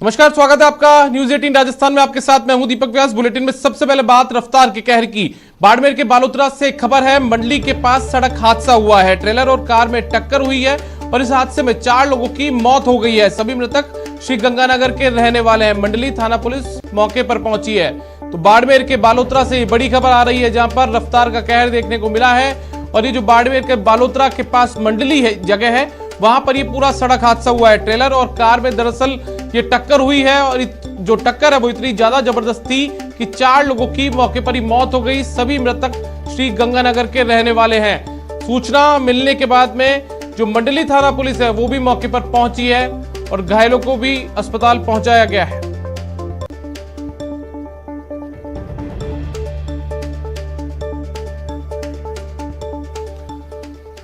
नमस्कार, स्वागत है आपका न्यूज 18 राजस्थान में। आपके साथ मैं हूं दीपक व्यास। बुलेटिन में सबसे पहले बात रफ्तार के कहर की। बाड़मेर के बालोतरा से खबर है, मंडली के पास सड़क हादसा हुआ है। ट्रेलर और कार में टक्कर हुई है और इस हादसे में 4 लोगों की मौत हो गई है। सभी मृतक श्री गंगानगर के रहने वाले हैं। मंडली थाना पुलिस मौके पर पहुंची है। तो बाड़मेर के बालोतरा से बड़ी खबर आ रही है, जहां पर रफ्तार का कहर देखने को मिला है। और ये जो बाड़मेर के बालोतरा के पास मंडली है जगह है, वहां पर ये पूरा सड़क हादसा हुआ है। ट्रेलर और कार में दरअसल ये टक्कर हुई है और जो टक्कर है वो इतनी ज्यादा जबरदस्त थी कि 4 लोगों की मौके पर ही मौत हो गई। सभी मृतक श्री गंगानगर के रहने वाले हैं। सूचना मिलने के बाद में जो मंडली थाना पुलिस है वो भी मौके पर पहुंची है और घायलों को भी अस्पताल पहुंचाया गया है।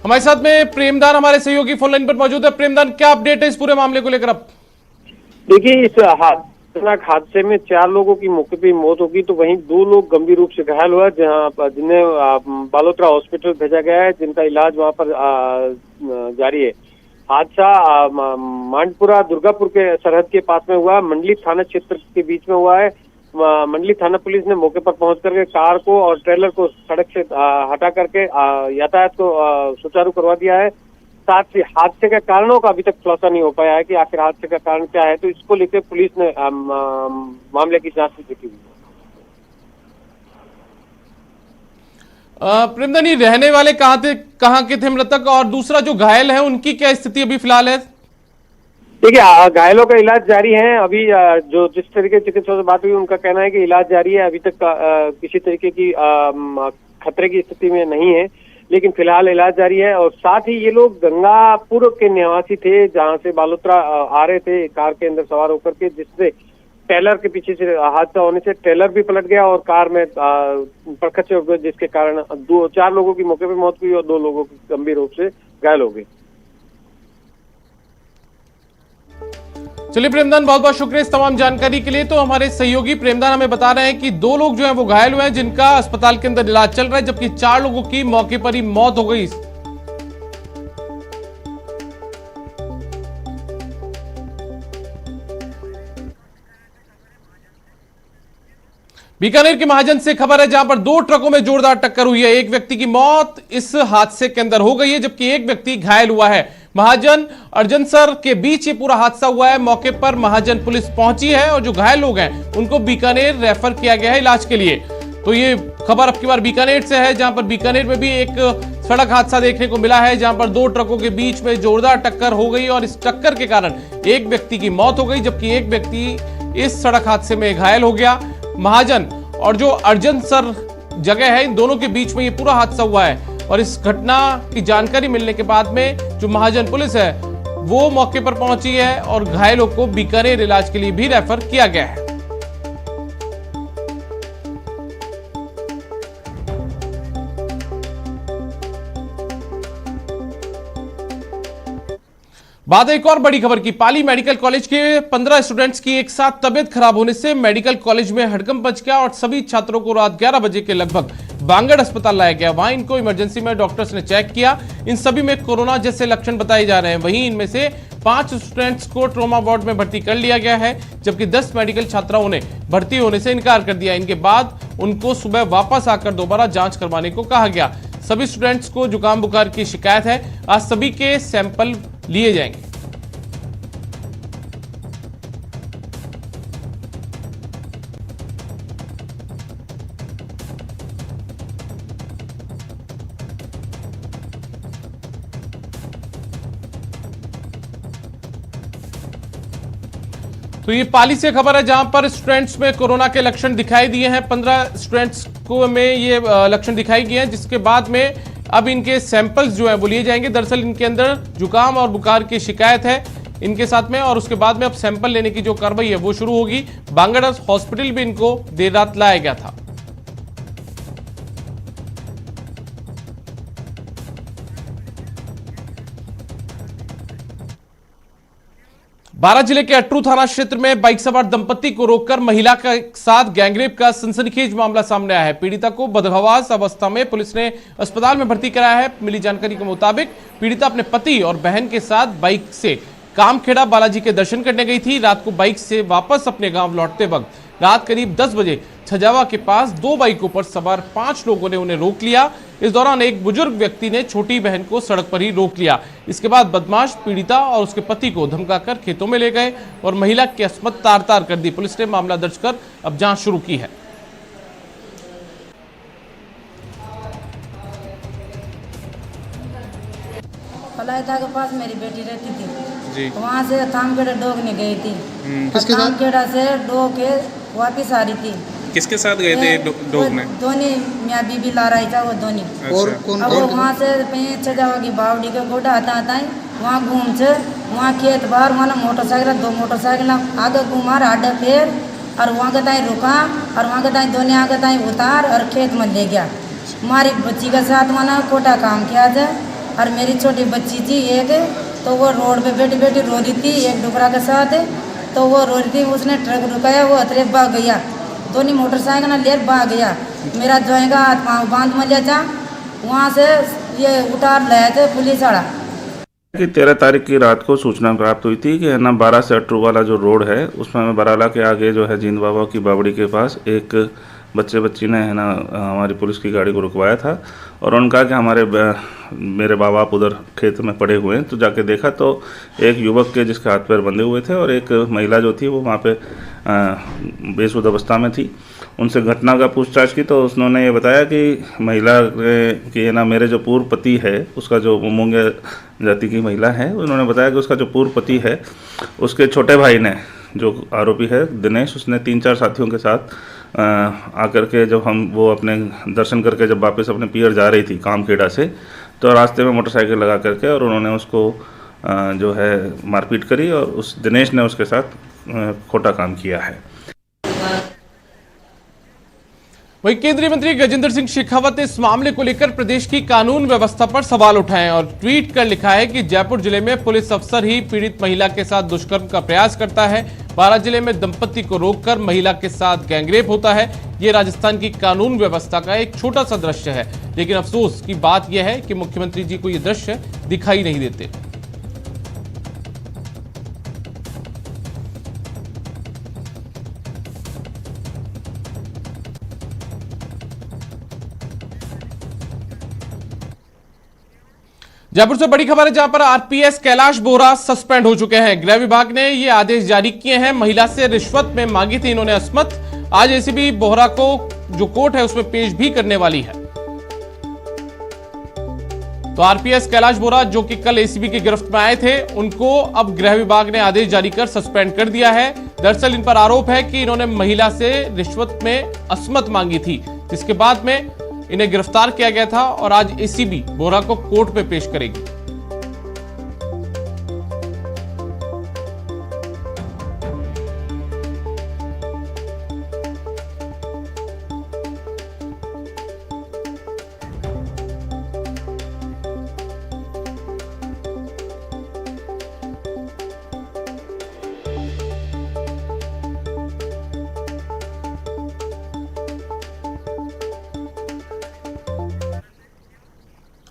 हमारे साथ में प्रेमदान हमारे सहयोगी फोन लाइन पर मौजूद है। प्रेमदान, क्या अपडेट है इस पूरे मामले को लेकर? अब देखिए, इस हादसे में 4 लोगों की मौके पर मौत होगी, तो वहीं 2 लोग गंभीर रूप से घायल हुआ, जहां जिन्हें बालोतरा हॉस्पिटल भेजा गया है, जिनका इलाज वहां पर जारी है। हादसा मांडपुरा दुर्गापुर के सरहद के पास में हुआ, मंडली थाना क्षेत्र के बीच में हुआ है। मंडली थाना पुलिस ने मौके पर पहुंच करके कार को और ट्रेलर को सड़क से हटा करके यातायात को सुचारू करवा दिया है। साथ ही हादसे के कारणों का अभी तक खुलासा नहीं हो पाया है कि आखिर हादसे का कारण क्या है, तो इसको लेकर पुलिस ने मामले की जांच शुरू की हुई है। प्रेमदान, रहने वाले कहाँ के थे मृतक, और दूसरा जो घायल है उनकी क्या स्थिति अभी फिलहाल है? देखिए, घायलों का इलाज जारी है। अभी जो जिस तरीके चिकित्सकों से बात हुई, उनका कहना है कि इलाज जारी है। अभी तक किसी तरीके की खतरे की स्थिति में नहीं है, लेकिन फिलहाल इलाज जारी है। और साथ ही ये लोग गंगापुर के निवासी थे, जहां से बालोतरा आ रहे थे कार के अंदर सवार होकर के, जिससे ट्रेलर के पीछे से हादसा होने से ट्रेलर भी पलट गया और कार में परखच्चे हो गए, जिसके कारण 4 लोगों की मौके पर मौत हुई और 2 लोगों की गंभीर रूप से घायल हो गए। चलिए प्रेमदान, बहुत बहुत शुक्रिया इस तमाम जानकारी के लिए। तो हमारे सहयोगी प्रेमदान हमें बता रहे हैं कि 2 लोग जो हैं वो घायल हुए हैं, जिनका अस्पताल के अंदर इलाज चल रहा है, जबकि 4 लोगों की मौके पर ही मौत हो गई। बीकानेर के महाजन से खबर है, जहां पर 2 ट्रकों में जोरदार टक्कर हुई है। एक व्यक्ति की मौत इस हादसे के अंदर हो गई है, जबकि एक व्यक्ति घायल हुआ है। महाजन अर्जनसर के बीच ये पूरा हादसा हुआ है। मौके पर महाजन पुलिस पहुंची है और जो घायल लोग हैं उनको बीकानेर रेफर किया गया है इलाज के लिए। तो ये खबर अब की बार बीकानेर से है, जहां पर बीकानेर में भी एक सड़क हादसा देखने को मिला है, जहां पर 2 ट्रकों के बीच में जोरदार टक्कर हो गई और इस टक्कर के कारण एक व्यक्ति की मौत हो गई, जबकि एक व्यक्ति इस सड़क हादसे में घायल हो गया। महाजन और जो अर्जनसर जगह है, इन दोनों के बीच में ये पूरा हादसा हुआ है। और इस घटना की जानकारी मिलने के बाद में जो महाजन पुलिस है वो मौके पर पहुंची है और घायलों को बीकानेर इलाज के लिए भी रेफर किया गया है। बात एक और बड़ी खबर की। पाली मेडिकल कॉलेज के 15 स्टूडेंट्स की एक साथ तबियत खराब होने से मेडिकल कॉलेज में हड़कंप मच गया और सभी छात्रों को रात 11 बजे के लगभग बांगड़ अस्पताल लाया गया। वहां इनको इमरजेंसी में डॉक्टर्स ने चेक किया। इन सभी में कोरोना जैसे लक्षण बताए जा रहे हैं। वहीं इनमें से 5 स्टूडेंट्स को ट्रॉमा वार्ड में भर्ती कर लिया गया है, जबकि 10 मेडिकल छात्राओं ने भर्ती होने से इनकार कर दिया। इनके बाद उनको सुबह वापस आकर दोबारा जांच करवाने को कहा गया। सभी स्टूडेंट्स को जुकाम बुखार की शिकायत है। आज सभी के सैंपल लिए जाएंगे। तो ये पाली से खबर है, जहां पर स्टूडेंट्स में कोरोना के लक्षण दिखाई दिए हैं। 15 स्टूडेंट्स को में ये लक्षण दिखाई दिए हैं, जिसके बाद में अब इनके सैंपल्स जो हैं वो लिए जाएंगे। दरअसल इनके अंदर जुकाम और बुखार की शिकायत है इनके साथ में, और उसके बाद में अब सैंपल लेने की जो कार्रवाई है वो शुरू होगी। बांगड़ हॉस्पिटल भी इनको देर रात लाया गया था। बारां जिले के अटरू थाना क्षेत्र में बाइक सवार दंपति को रोककर महिला के साथ गैंगरेप का सनसनीखेज मामला सामने आया है। पीड़िता को बदहवास अवस्था में पुलिस ने अस्पताल में भर्ती कराया है। मिली जानकारी के मुताबिक पीड़िता अपने पति और बहन के साथ बाइक से कामखेड़ा बालाजी के दर्शन करने गई थी। रात को बाइक से वापस अपने गांव लौटते वक्त रात करीब 10 बजे छजावा के पास 2 बाइकों पर सवार 5 लोगों ने उन्हें रोक लिया। इस दौरान एक बुजुर्ग व्यक्ति ने छोटी बहन को सड़क पर ही रोक लिया। इसके बाद बदमाश पीड़िता और उसके पति को धमकाकर खेतों में ले गए और महिला की अस्मत तार-तार कर दी। पुलिस ने मामला दर्ज कर अब जांच शुरू की है। फलायता के पास मेरी बेटी रहती थी जी। वहाँ से थामखेड़ा डोगने गई थी। किसके साथ? थामखेड़ा से डोग के वापिस आ रही थी। किसके साथ गए थे डोगने? दोनों मियाँ बीबी ला रही था वो दोनों। और कौन अब वो वहाँ से छजावा की बावड़ी के गोडा आता है वहाँ घूम से वहाँ खेत बाहर वहाँ मोटरसाइकिल 2 मोटरसाइकिल आगे घुमार आडे फेर और वहाँ के ताई रुका और वहाँ के ताई दोनों आगे ताई उतार और खेत में ले गया। हमारी बच्ची के साथ वहाँ कोटा काम किया जाए और मेरी छोटी बच्ची थी एक, तो वो रोड पे बैठी बैठी रो रही थी एक डुकरा के साथ, तो वो रो रही थी। उसने ट्रक रुकाया, वो अतरे भाग गया, दोनों मोटरसाइकिल ले भाग गया। मेरा जोएगा हाथ पाँव बांध में लिया था, वहाँ से ये उतार लाया थे पुलिस वाला। कि 13 तारीख की रात को सूचना प्राप्त हुई थी कि है ना 12 से अटरू वाला जो रोड है उसमें बराला के आगे जो है जींद बाबा की बावड़ी के पास एक बच्ची ने है ना हमारी पुलिस की गाड़ी को रुकवाया था और उन्होंने कहा कि मेरे बाप आप उधर खेत में पड़े हुए हैं। तो जाके देखा तो एक युवक के जिसके हाथ पैर बंधे हुए थे और एक महिला जो थी वो वहाँ पे बेसुध अवस्था में थी। उनसे घटना का पूछताछ की तो उन्होंने ये बताया कि महिला कि है ना मेरे जो पूर्व पति है उसका जो मुंगे जाति की महिला है उन्होंने बताया कि उसका जो पूर्व पति है उसके छोटे भाई ने जो आरोपी है दिनेश, उसने 3-4 साथियों के साथ आकर के जब वो अपने दर्शन करके जब वापस अपने पियर जा रही थी कामखेड़ा से, तो रास्ते में मोटरसाइकिल लगा करके और उन्होंने उसको जो है मारपीट करी और उस दिनेश ने उसके साथ खोटा काम किया है। वहीं केंद्रीय मंत्री गजेंद्र सिंह शेखावत ने इस मामले को लेकर प्रदेश की कानून व्यवस्था पर सवाल उठाए और ट्वीट कर लिखा है कि जयपुर जिले में पुलिस अफसर ही पीड़ित महिला के साथ दुष्कर्म का प्रयास करता है। बारां जिले में दंपति को रोककर महिला के साथ गैंगरेप होता है। ये राजस्थान की कानून व्यवस्था का एक छोटा सा दृश्य है, लेकिन अफसोस की बात यह है कि मुख्यमंत्री जी को ये दृश्य दिखाई नहीं देते। जयपुर से बड़ी खबर है जहां पर आरपीएस कैलाश बोहरा सस्पेंड हो चुके हैं। गृह विभाग ने ये आदेश जारी किए हैं। महिला से रिश्वत में मांगी थी इन्होंने अस्मत। आज एसीबी बोहरा को जो कोर्ट है उसमें पेश भी करने वाली है। तो आरपीएस कैलाश बोहरा जो कि कल एसीबी की गिरफ्त में आए थे, उनको अब गृह विभाग ने आदेश जारी कर सस्पेंड कर दिया है। दरअसल इन पर आरोप है कि इन्होंने महिला से रिश्वत में अस्मत मांगी थी, जिसके बाद में इन्हें गिरफ्तार किया गया था और आज एसीबी बोहरा को कोर्ट में पेश करेगी।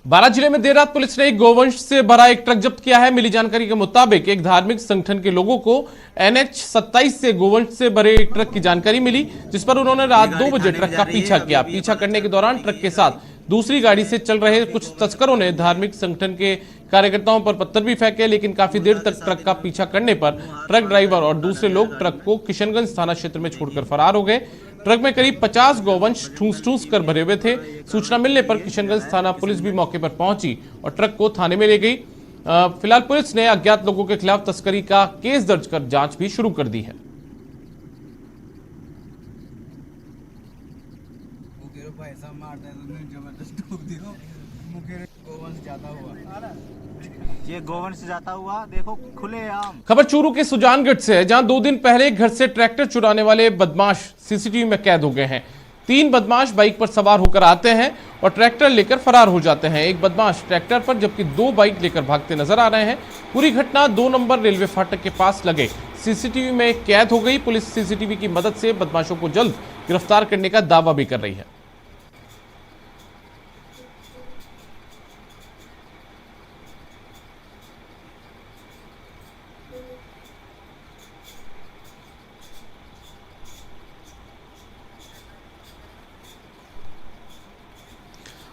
बारां जिले में देर रात पुलिस ने एक गोवंश से भरा एक ट्रक जब्त किया है। मिली जानकारी के मुताबिक एक धार्मिक संगठन के लोगों को NH 27 से गोवंश से भरे एक ट्रक की जानकारी मिली, जिस पर उन्होंने रात 2 बजे ट्रक का पीछा किया। पीछा करने के दौरान ट्रक के साथ दूसरी गाड़ी से चल रहे कुछ तस्करों ने धार्मिक संगठन के कार्यकर्ताओं पर पत्थर भी फेंके, लेकिन काफी देर तक ट्रक का पीछा करने पर ट्रक ड्राइवर और दूसरे लोग ट्रक को किशनगंज थाना क्षेत्र में छोड़कर फरार हो गए। ट्रक में करीब 50 गोवंश ठूस कर भरे हुए थे। सूचना मिलने पर किशनगंज थाना पुलिस भी मौके पर पहुंची और ट्रक को थाने में ले गई। फिलहाल पुलिस ने अज्ञात लोगों के खिलाफ तस्करी का केस दर्ज कर जांच भी शुरू कर दी है। ये गोवंश जाता हुआ देखो खुलेआम। खबर चूरू के सुजानगढ़ से है, जहां 2 दिन पहले घर से ट्रैक्टर चुराने वाले बदमाश सीसीटीवी में कैद हो गए हैं। 3 बदमाश बाइक पर सवार होकर आते हैं और ट्रैक्टर लेकर फरार हो जाते हैं। एक बदमाश ट्रैक्टर पर जबकि 2 बाइक लेकर भागते नजर आ रहे हैं। पूरी घटना 2 नंबर रेलवे फाटक के पास लगे सीसीटीवी में कैद हो गई। पुलिस सीसीटीवी की मदद से बदमाशों को जल्द गिरफ्तार करने का दावा भी कर रही है।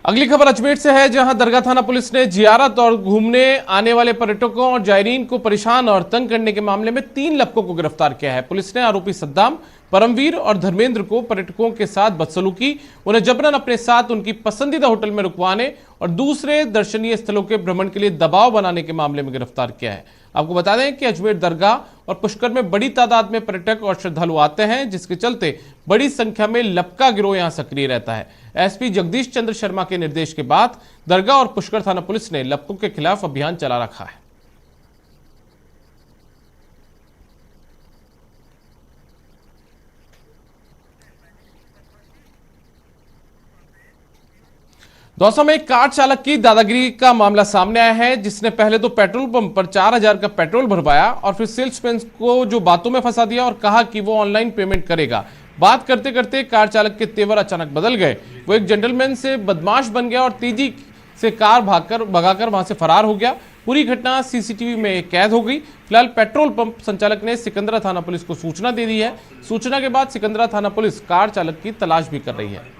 अगली खबर अजमेर से है, जहां दरगाह थाना पुलिस ने जियारत और घूमने आने वाले पर्यटकों और जायरीन को परेशान और तंग करने के मामले में 3 लपकों को गिरफ्तार किया है। पुलिस ने आरोपी सद्दाम, परमवीर और धर्मेंद्र को पर्यटकों के साथ बदसलूकी, उन्हें जबरन अपने साथ उनकी पसंदीदा होटल में रुकवाने और दूसरे दर्शनीय स्थलों के भ्रमण के लिए दबाव बनाने के मामले में गिरफ्तार किया है। आपको बता दें कि अजमेर दरगाह और पुष्कर में बड़ी तादाद में पर्यटक और श्रद्धालु आते हैं, जिसके चलते बड़ी संख्या में लपका गिरोह यहां सक्रिय रहता है। एसपी जगदीश चंद्र शर्मा के निर्देश के बाद दरगाह और पुष्कर थाना पुलिस ने लपकों के खिलाफ अभियान चला रखा है। दौसा में एक कार चालक की दादागिरी का मामला सामने आया है, जिसने पहले तो पेट्रोल पंप पर 4000 का पेट्रोल भरवाया और फिर सेल्समैन को जो बातों में फंसा दिया और कहा कि वो ऑनलाइन पेमेंट करेगा। बात करते करते कार चालक के तेवर अचानक बदल गए। वो एक जेंटलमैन से बदमाश बन गया और तेजी से कार भगाकर वहां से फरार हो गया। पूरी घटना सीसीटीवी में कैद हो गई। फिलहाल पेट्रोल पंप संचालक ने सिकंदरा थाना पुलिस को सूचना दे दी है। सूचना के बाद सिकंदरा थाना पुलिस कार चालक की तलाश भी कर रही है।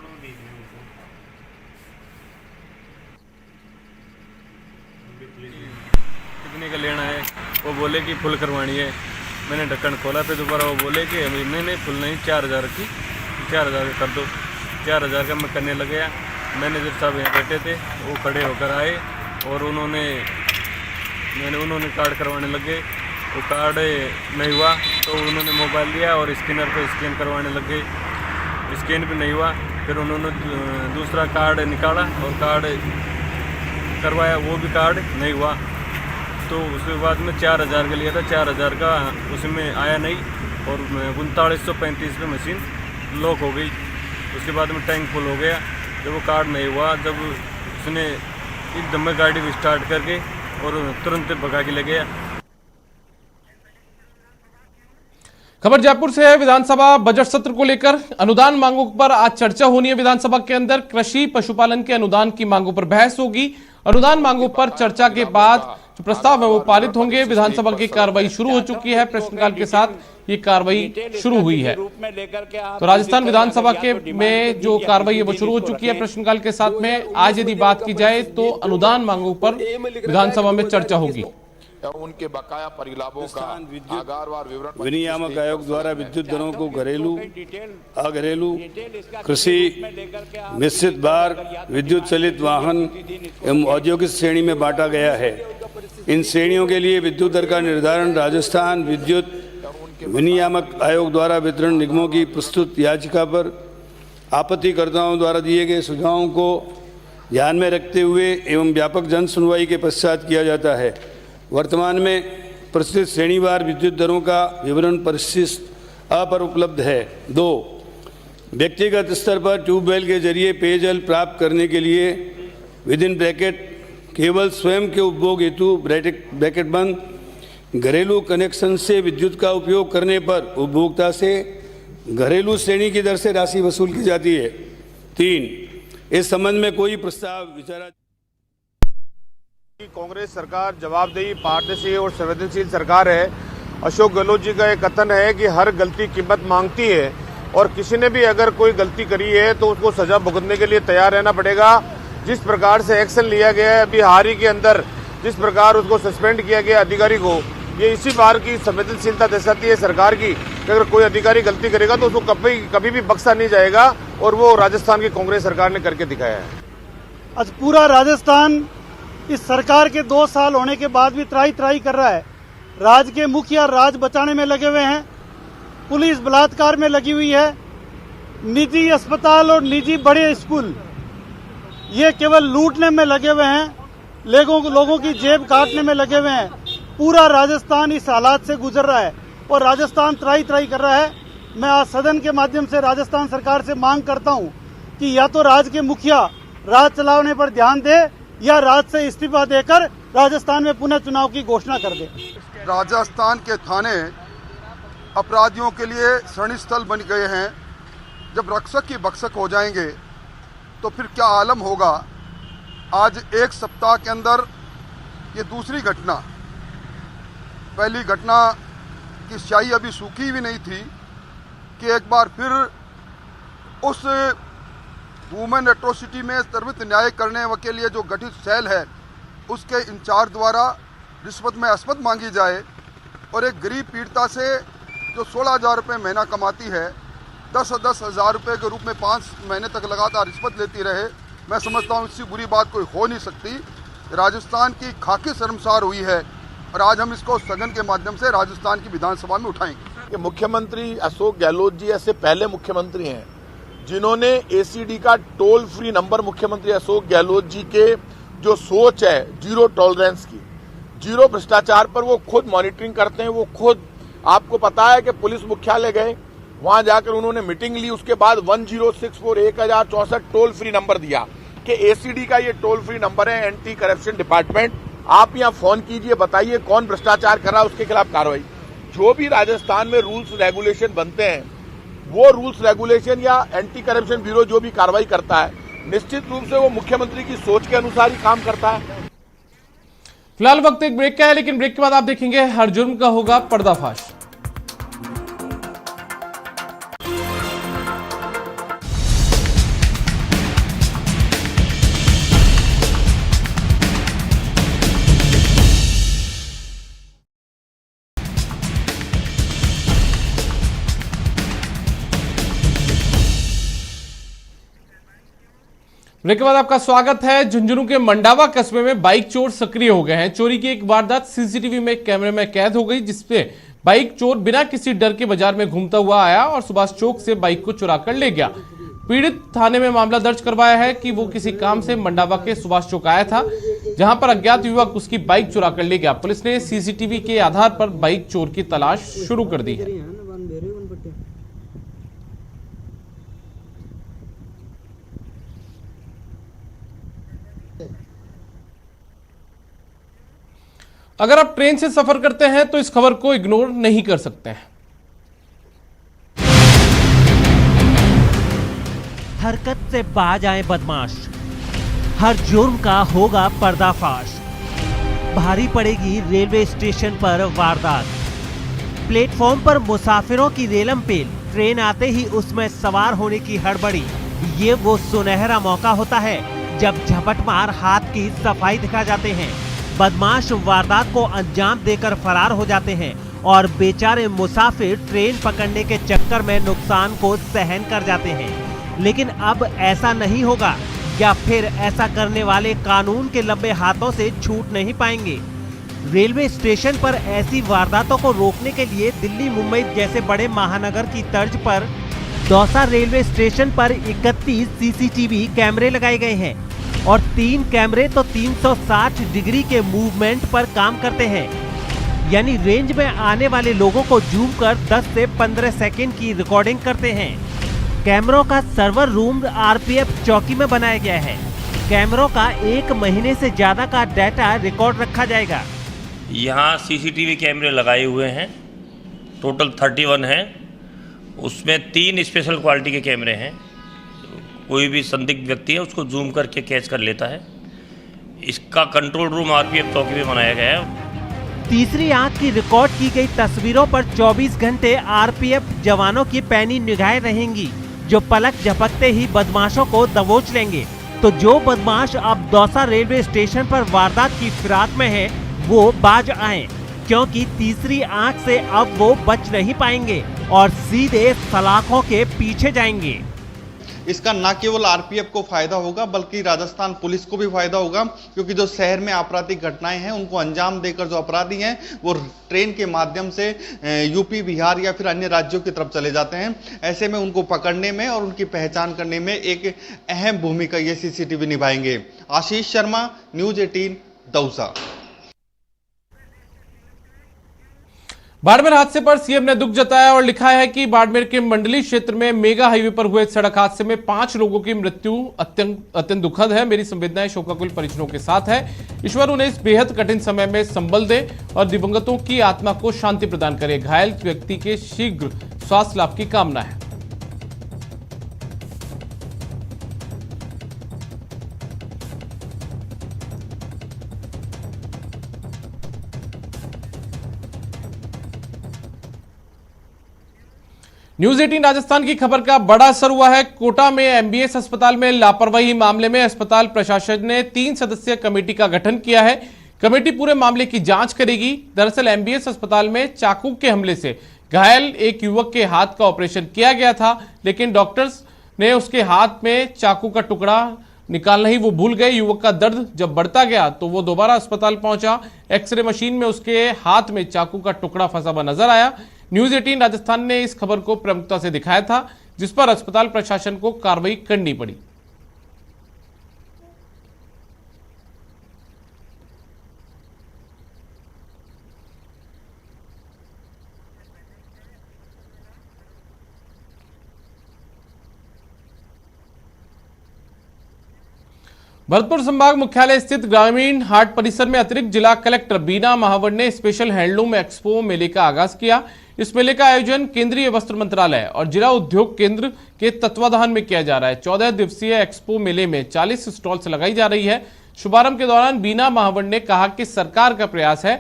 कितने का लेना है, वो बोले कि फुल करवानी है। मैंने ढक्कन खोला, फिर दोबारा वो बोले कि नहीं फुल नहीं, 4000 की 4000 कर दो। 4000 का मैं करने लग गया। मैनेजर साहब यहाँ बैठे थे, वो खड़े होकर आए और उन्होंने कार्ड करवाने लगे। वो कार्ड नहीं हुआ तो उन्होंने मोबाइल लिया और स्कैनर पे स्कैन करवाने लग गए। स्कैन भी नहीं हुआ, फिर उन्होंने दूसरा कार्ड निकाला और कार्ड करवाया, वो भी कार्ड नहीं हुआ। तो उसके बाद में 4000 का लिया था, 4000 का उसमें आया नहीं और 3935 पे मशीन लॉक हो गई। उसके बाद में टैंक फुल हो गया। जब वो कार्ड नहीं हुआ, जब उसने एकदम में गाड़ी भी स्टार्ट करके और तुरंत भगा के ले गया। खबर जयपुर से है। विधानसभा बजट सत्र को लेकर अनुदान मांगों पर आज चर्चा होनी है। विधानसभा के अंदर कृषि पशुपालन के अनुदान की मांगों पर बहस होगी। अनुदान मांगों पर चर्चा के बाद जो प्रस्ताव है वो पारित होंगे। विधानसभा की कार्रवाई शुरू हो चुकी है। प्रश्नकाल के साथ ये कार्रवाई शुरू हुई है। तो राजस्थान विधानसभा के में जो कार्रवाई है वो शुरू हो चुकी है प्रश्नकाल के साथ में। आज यदि बात की जाए तो अनुदान मांगों पर विधानसभा में चर्चा होगी। उनके बकाया परिलाभों का आगारवार विवरण विनियामक आयोग द्वारा विद्युत दरों को घरेलू, अघरेलू, कृषि, मिश्रित भार, विद्युत चलित वाहन एवं औद्योगिक श्रेणी में बांटा गया है। इन श्रेणियों के लिए विद्युत दर का निर्धारण राजस्थान विद्युत विनियामक आयोग द्वारा वितरण निगमों की प्रस्तुत याचिका पर आपत्तिकर्ताओं द्वारा दिए गए सुझावों को ध्यान में रखते हुए एवं व्यापक जन सुनवाई के पश्चात किया जाता है। वर्तमान में प्रस्तुत श्रेणीवार विद्युत दरों का विवरण परिशिष्ट अ पर उपलब्ध है। 2, व्यक्तिगत स्तर पर ट्यूबवेल के जरिए पेयजल प्राप्त करने के लिए विदिन ब्रैकेट केवल स्वयं के उपभोग हेतु ब्रैकेट बंद घरेलू कनेक्शन से विद्युत का उपयोग करने पर उपभोक्ता से घरेलू श्रेणी की दर से राशि वसूल की जाती है। 3, इस संबंध में कोई प्रस्ताव विचारा। कांग्रेस सरकार जवाबदेही, पारदर्शी और संवेदनशील सरकार है। अशोक गहलोत जी का एक कथन है कि हर गलती कीमत मांगती है और किसी ने भी अगर कोई गलती करी है तो उसको सजा भुगतने के लिए तैयार रहना पड़ेगा। जिस प्रकार से एक्शन लिया गया है अभी हाल ही के अंदर, जिस प्रकार उसको सस्पेंड किया गया अधिकारी को, ये इसी बार की संवेदनशीलता दर्शाती है सरकार की कि अगर कोई अधिकारी गलती करेगा तो उसको कभी भी बख्शा नहीं जाएगा और वो राजस्थान की कांग्रेस सरकार ने करके दिखाया है। आज पूरा राजस्थान इस सरकार के 2 साल होने के बाद भी त्राही कर रहा है। राज के मुखिया राज बचाने में लगे हुए हैं, पुलिस बलात्कार में लगी हुई है, निजी अस्पताल और निजी बड़े स्कूल ये केवल लूटने में लगे हुए हैं, लोगों की जेब काटने में लगे हुए हैं। पूरा राजस्थान इस हालात से गुजर रहा है और राजस्थान त्राही कर रहा है। मैं आज सदन के माध्यम से राजस्थान सरकार से मांग करता हूं कि या तो राज के मुखिया राज चलाने पर ध्यान दे या राज से इस्तीफा देकर राजस्थान में पुनः चुनाव की घोषणा कर दे। राजस्थान के थाने अपराधियों के लिए शरण स्थल बन गए हैं। जब रक्षक ही भक्षक हो जाएंगे तो फिर क्या आलम होगा। आज एक सप्ताह के अंदर ये दूसरी घटना, पहली घटना की स्याही अभी सूखी भी नहीं थी कि एक बार फिर उस वुमेन एट्रोसिटी में त्वरित न्याय करने के लिए जो गठित सेल है उसके इंचार्ज द्वारा रिश्वत में अस्मत मांगी जाए और एक गरीब पीड़िता से जो 16,000 रुपये महीना कमाती है 10-10 हज़ार रुपये के रूप में 5 महीने तक लगातार रिश्वत लेती रहे, मैं समझता हूँ इससे बुरी बात कोई हो नहीं सकती। राजस्थान की खाकी शर्मसार हुई है और आज हम इसको सदन के माध्यम से राजस्थान की विधानसभा में उठाएंगे। कि मुख्यमंत्री अशोक गहलोत जी ऐसे पहले मुख्यमंत्री हैं जिन्होंने एसीडी का टोल फ्री नंबर, मुख्यमंत्री अशोक गहलोत जी के जो सोच है जीरो टॉलरेंस की, जीरो भ्रष्टाचार पर, वो खुद मॉनिटरिंग करते हैं। वो खुद, आपको पता है कि पुलिस मुख्यालय गए, वहां जाकर उन्होंने मीटिंग ली, उसके बाद 1064 टोल फ्री नंबर दिया कि एसीडी का ये टोल फ्री नंबर है, एंटी करप्शन डिपार्टमेंट, आप यहाँ फोन कीजिए, बताइए कौन भ्रष्टाचार कर रहा है, उसके खिलाफ कार्रवाई। जो भी राजस्थान में रूल्स रेगुलेशन बनते हैं, वो रूल्स रेगुलेशन या एंटी करप्शन ब्यूरो जो भी कार्रवाई करता है, निश्चित रूप से वो मुख्यमंत्री की सोच के अनुसार ही काम करता है। फिलहाल वक्त एक ब्रेक का है, लेकिन ब्रेक के बाद आप देखेंगे हर जुर्म का होगा पर्दाफाश। ब्रेक के बाद आपका स्वागत है। झुंझुनू के मंडावा कस्बे में बाइक चोर सक्रिय हो गए हैं। चोरी की एक वारदात सीसीटीवी में कैमरे में कैद हो गई, जिसपे बाइक चोर बिना किसी डर के बाजार में घूमता हुआ आया और सुभाष चौक से बाइक को चुरा कर ले गया। पीड़ित थाने में मामला दर्ज करवाया है कि वो किसी काम से मंडावा के सुभाष चौक आया था, जहां पर अज्ञात युवक उसकी बाइक चुरा कर ले गया। पुलिस ने सीसीटीवी के आधार पर बाइक चोर की तलाश शुरू कर दी है। अगर आप ट्रेन से सफर करते हैं तो इस खबर को इग्नोर नहीं कर सकते हैं। हरकत से बाज आए बदमाश, हर जुर्म का होगा पर्दाफाश। भारी पड़ेगी रेलवे स्टेशन पर वारदात। प्लेटफॉर्म पर मुसाफिरों की रेलम पेल, ट्रेन आते ही उसमें सवार होने की हड़बड़ी। ये वो सुनहरा मौका होता है जब झपटमार हाथ की सफाई दिखा जाते हैं। बदमाश वारदात को अंजाम देकर फरार हो जाते हैं और बेचारे मुसाफिर ट्रेन पकड़ने के चक्कर में नुकसान को सहन कर जाते हैं। लेकिन अब ऐसा नहीं होगा, या फिर ऐसा करने वाले कानून के लंबे हाथों से छूट नहीं पाएंगे। रेलवे स्टेशन पर ऐसी वारदातों को रोकने के लिए दिल्ली, मुंबई जैसे बड़े महानगर की तर्ज पर दौसा रेलवे स्टेशन पर 31 सीसीटीवी कैमरे लगाए गए हैं और 3 कैमरे तो 360 डिग्री के मूवमेंट पर काम करते हैं। यानी रेंज में आने वाले लोगों को जूम कर 10 से 15 सेकंड की रिकॉर्डिंग करते हैं। कैमरों का सर्वर रूम आरपीएफ चौकी में बनाया गया है। कैमरों का 1 महीने से ज्यादा का डाटा रिकॉर्ड रखा जाएगा। यहाँ सीसीटीवी कैमरे लगाए हुए हैं, टोटल 31 हैं। उसमें 3 स्पेशल क्वालिटी के कैमरे हैं। कोई भी संदिग्ध व्यक्ति है उसको जूम करके कैच कर लेता है। इसका कंट्रोल रूम आरपीएफ चौकी में बनाया गया है। तीसरी आंख की रिकॉर्ड की गई तस्वीरों पर 24 घंटे आरपीएफ जवानों की पैनी निगाहें रहेंगी, जो पलक झपकते ही बदमाशों को दबोच लेंगे। तो जो बदमाश अब दौसा रेलवे स्टेशन पर वारदात की फिराक में है, वो बाज आए, क्योंकि तीसरी आंख से अब वो बच नहीं पाएंगे और सीधे सलाखों के पीछे जाएंगे। इसका न केवल आरपीएफ को फायदा होगा बल्कि राजस्थान पुलिस को भी फायदा होगा, क्योंकि जो शहर में आपराधिक घटनाएं हैं उनको अंजाम देकर जो अपराधी हैं वो ट्रेन के माध्यम से यूपी, बिहार या फिर अन्य राज्यों की तरफ चले जाते हैं। ऐसे में उनको पकड़ने में और उनकी पहचान करने में एक अहम भूमिका ये सीसीटीवी निभाएंगे। आशीष शर्मा, न्यूज 18, दौसा। बाड़मेर हादसे पर सीएम ने दुख जताया और लिखा है कि बाड़मेर के मंडली क्षेत्र में मेगा हाईवे पर हुए सड़क हादसे में 5 लोगों की मृत्यु अत्यंत दुखद है। मेरी संवेदनाएं शोकाकुल परिजनों के साथ है। ईश्वर उन्हें इस बेहद कठिन समय में संबल दे और दिवंगतों की आत्मा को शांति प्रदान करे। घायल व्यक्ति के शीघ्र स्वास्थ्य लाभ की कामना है। न्यूज 18 राजस्थान की खबर का बड़ा असर हुआ है। कोटा में एमबीएस अस्पताल में लापरवाही मामले में अस्पताल प्रशासन ने 3 सदस्यीय कमेटी का गठन किया है। कमेटी पूरे मामले की जांच करेगी। दरअसल एमबीएस अस्पताल में चाकू के हमले से घायल एक युवक के हाथ का ऑपरेशन किया गया था, लेकिन डॉक्टर्स ने उसके हाथ में चाकू का टुकड़ा निकालना ही वो भूल गए। युवक का दर्द जब बढ़ता गया तो वो दोबारा अस्पताल पहुंचा। एक्सरे मशीन में उसके हाथ में चाकू का टुकड़ा फंसा हुआ नजर आया। न्यूज 18 राजस्थान ने इस खबर को प्रमुखता से दिखाया था, जिस पर अस्पताल प्रशासन को कार्रवाई करनी पड़ी। भरतपुर संभाग मुख्यालय स्थित ग्रामीण हाट परिसर में अतिरिक्त जिला कलेक्टर बीना महावर ने स्पेशल हैंडलूम एक्सपो मेले का आगाज किया। इस मेले का आयोजन केंद्रीय वस्त्र मंत्रालय और जिला उद्योग केंद्र के तत्वाधान में किया जा रहा है। 14 दिवसीय एक्सपो मेले में 40 स्टॉल्स लगाई जा रही है। शुभारंभ के दौरान बीना महावर ने कहा कि सरकार का प्रयास है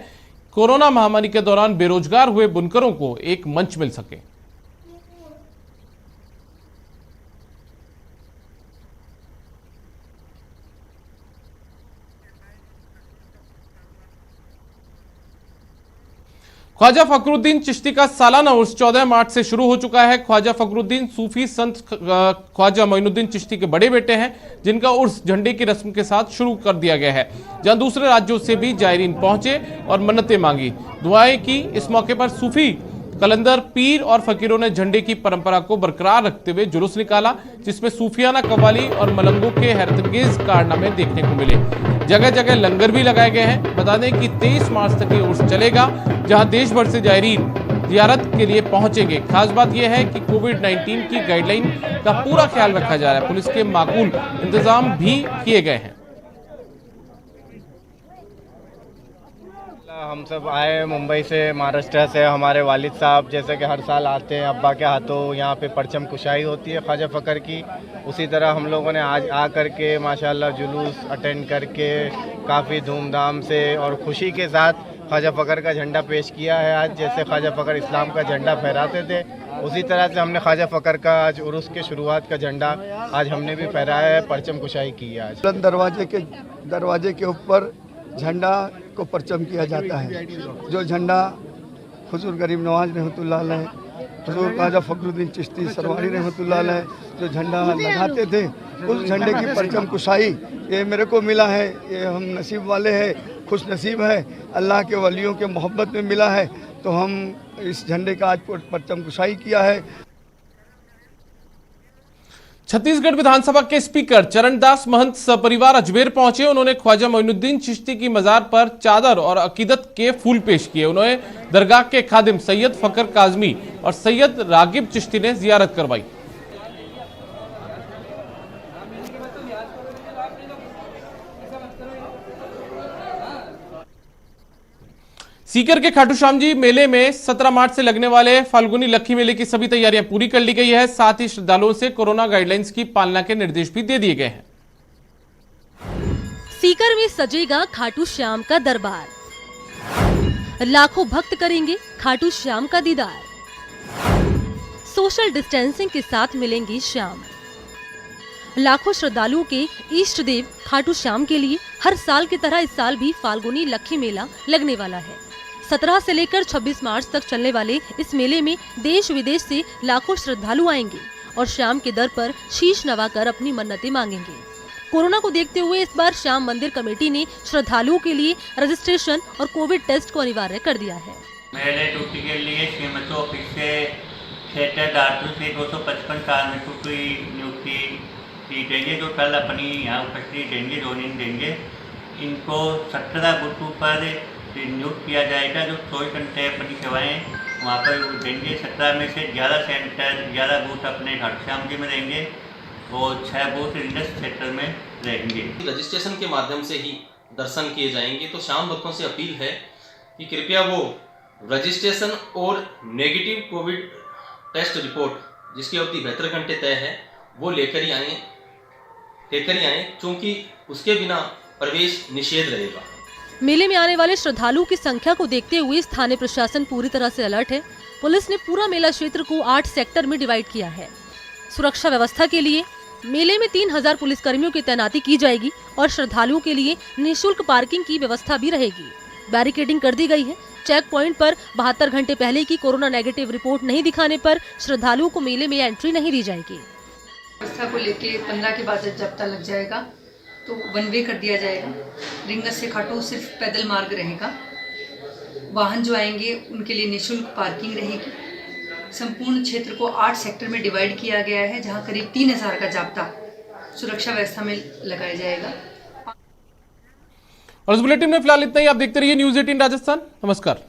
कोरोना महामारी के दौरान बेरोजगार हुए बुनकरों को एक मंच मिल सके। ख्वाजा फखरुद्दीन चिश्ती का सालाना उर्स 14 मार्च से शुरू हो चुका है। ख्वाजा फखरुद्दीन सूफी संत ख्वाजा मोइनुद्दीन चिश्ती के बड़े बेटे हैं, जिनका उर्स झंडे की रस्म के साथ शुरू कर दिया गया है, जहां दूसरे राज्यों से भी जायरीन पहुंचे और मन्नतें मांगी, दुआएं की। इस मौके पर सूफी कलंदर, पीर और फकीरों ने झंडे की परंपरा को बरकरार रखते हुए जुलूस निकाला, जिसमें सूफियाना कव्वाली और मलंगों के हैरतंगेज कारनामे देखने को मिले। जगह जगह लंगर भी लगाए गए हैं। बता दें कि 23 मार्च तक ये उर्स चलेगा, जहां देश भर से जायरीन जियारत के लिए पहुंचेंगे। खास बात यह है कि कोविड-19 की गाइडलाइन का पूरा ख्याल रखा जा रहा है। पुलिस के माकूल इंतजाम भी किए गए हैं। हम सब आए मुंबई से, महाराष्ट्र से। हमारे वालिद साहब जैसे कि हर साल आते हैं, अब्बा के हाथों यहाँ पे परचम कुशाई होती है ख्वाजा फ़कर की। उसी तरह हम लोगों ने आज आ करके माशाल्लाह जुलूस अटेंड करके काफ़ी धूमधाम से और खुशी के साथ ख्वाजा फ़कर का झंडा पेश किया है। आज जैसे ख्वाजा फ़कर इस्लाम का झंडा फहराते थे, उसी तरह से हमने ख्वाजा फ़कर का आज उर्स के शुरुआत का झंडा आज हमने भी फहराया है, परचम कुशाई की है। आज दरवाजे के ऊपर झंडा को परचम किया जाता है। जो झंडा हुजूर गरीब नवाज रहमतुल्लाह अलैह, हुजूर ख्वाजा फखरुद्दीन चिश्ती सरवारी रहमतुल्लाह अलैह जो झंडा लगाते थे, उस झंडे की परचम कुशाई ये मेरे को मिला है। ये हम नसीब वाले हैं, खुश नसीब है, अल्लाह के वलियों के मोहब्बत में मिला है, तो हम इस झंडे का आज परचम कुशाई किया है। छत्तीसगढ़ विधानसभा के स्पीकर चरणदास महंत सपरिवार अजमेर पहुंचे। उन्होंने ख्वाजा मोइनुद्दीन चिश्ती की मजार पर चादर और अकीदत के फूल पेश किए। उन्होंने दरगाह के खादिम सैयद फकर काजमी और सैयद रागिब चिश्ती ने जियारत करवाई। सीकर के खाटू श्याम जी मेले में 17 मार्च से लगने वाले फाल्गुनी लक्खी मेले की सभी तैयारियां पूरी कर ली गई है। साथ ही श्रद्धालुओं से कोरोना गाइडलाइंस की पालना के निर्देश भी दे दिए गए हैं। सीकर में सजेगा खाटू श्याम का दरबार, लाखों भक्त करेंगे खाटू श्याम का दीदार। सोशल डिस्टेंसिंग के साथ मिलेंगे श्याम। लाखों श्रद्धालुओं के इष्ट देव खाटू श्याम के लिए हर साल की तरह इस साल भी फाल्गुनी लक्खी मेला लगने वाला है। 17 से लेकर 26 मार्च तक चलने वाले इस मेले में देश विदेश से लाखों श्रद्धालु आएंगे और श्याम के दर पर शीश नवाकर अपनी मन्नतें मांगेंगे। कोरोना को देखते हुए इस बार श्याम मंदिर कमेटी ने श्रद्धालुओं के लिए रजिस्ट्रेशन और कोविड टेस्ट को अनिवार्य कर दिया है। मेले ड्यूटी के लिए श्रीमती ऑफिस से क्षेत्र दातु से 255 कार्मिकों की नियुक्ति की देंगे, जो कल अपनी यहाँ उपस्थित देंगे, 2 दिन देंगे। इनको 17 बूथों पर नियुक्त किया जाएगा, जो 24 घंटे अपनी सेवाएं वहाँ पर देंगे। 17 में से 11 सेंटर 11 बूथ अपने खाटू श्याम जी में रहेंगे और 6 बूथ इंडस सेक्टर में रहेंगे। रजिस्ट्रेशन के माध्यम से ही दर्शन किए जाएंगे, तो श्याम भक्तों से अपील है कि कृपया वो रजिस्ट्रेशन और नेगेटिव कोविड टेस्ट रिपोर्ट जिसकी अवधि 72 घंटे तय है वो लेकर ही आएँ, क्योंकि उसके बिना प्रवेश निषेध रहेगा। मेले में आने वाले श्रद्धालुओं की संख्या को देखते हुए स्थानीय प्रशासन पूरी तरह से अलर्ट है। पुलिस ने पूरा मेला क्षेत्र को 8 सेक्टर में डिवाइड किया है। सुरक्षा व्यवस्था के लिए मेले में 3000 पुलिसकर्मियों की तैनाती की जाएगी और श्रद्धालुओं के लिए निःशुल्क पार्किंग की व्यवस्था भी रहेगी। बैरिकेडिंग कर दी गई है। चेक पॉइंट पर 72 घंटे पहले की कोरोना नेगेटिव रिपोर्ट नहीं दिखाने पर श्रद्धालुओं को मेले में एंट्री नहीं दी जाएगी। व्यवस्था को लेके 15 के बाद जब्ता लग जाएगा तो 1 वे कर दिया जाएगा। रिंगस से खाटू सिर्फ पैदल मार्ग रहेगा। वाहन जो आएंगे उनके लिए निःशुल्क पार्किंग रहेगी। संपूर्ण क्षेत्र को 8 सेक्टर में डिवाइड किया गया है, जहां करीब 3000 का जाब्ता सुरक्षा व्यवस्था में लगाया जाएगा। और इस बुलेटिन में फिलहाल इतना ही। आप देखते रहिए न्यूज़ 18 राजस्थान। नमस्कार।